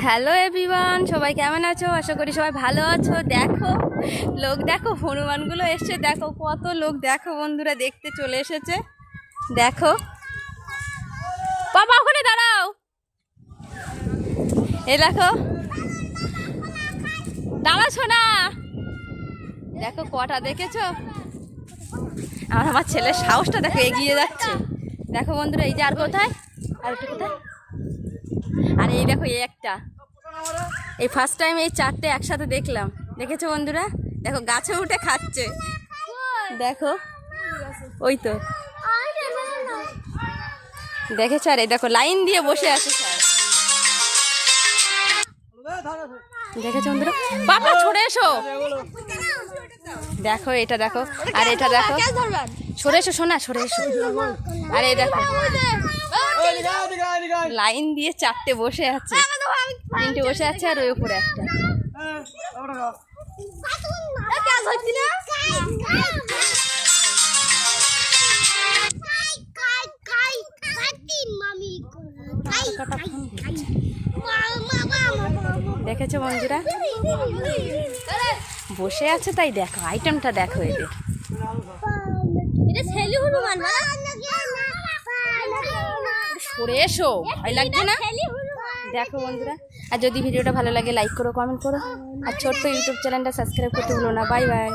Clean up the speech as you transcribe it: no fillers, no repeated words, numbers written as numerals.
Hello everyone, সবাই কেমন আছো? আশা করি সবাই ভালো আছো। দেখো লোক, দেখো হনুমানগুলো এসছে, দেখো কত লোক, দেখো বন্ধুরা দেখতে চলে এসেছে। দেখো বাবা ওখানে দাঁড়াও, এ দেখো দাঁড়াছো না, দেখো কটা দেখেছো? আমার ছেলের সাহসটা দেখো, এগিয়ে যাচ্ছে। দেখো বন্ধুরা, এই যে আর কোথায়, আর একটা কোথায়, আর এই দেখো এই একটা, এই ফার্স্ট টাইম এই চারটে একসাথে দেখলাম। দেখেছো বন্ধুরা? দেখো গাছে উঠে খাচ্ছে, দেখো ওই তো দেখেছো। আর এই দেখো লাইন দিয়ে বসে আছে স্যার, দেখেছো বন্ধুরা? বাবা ছড়ে এসো, দেখো এটা দেখো, আর এটা দেখো, সরে এসো সোনা, সরে এসো। আর এই দেখো লাইন দিয়ে চারটে বসে আছে, তিনটে বসে আছে, আর ওই উপরে একটা। দেখেছো বন্ধুরা? বসে আছে, তাই দেখো আইটেমটা দেখো, এদের সরে এসো, ভয় লাগছে না? দেখো বন্ধুরা, আর যদি ভিডিওটা ভালো লাগে লাইক করো, কমেন্ট করো, আর ছোট্ট ইউটিউব চ্যানেলটা সাবস্ক্রাইব করতে ভুলো না। Bye bye.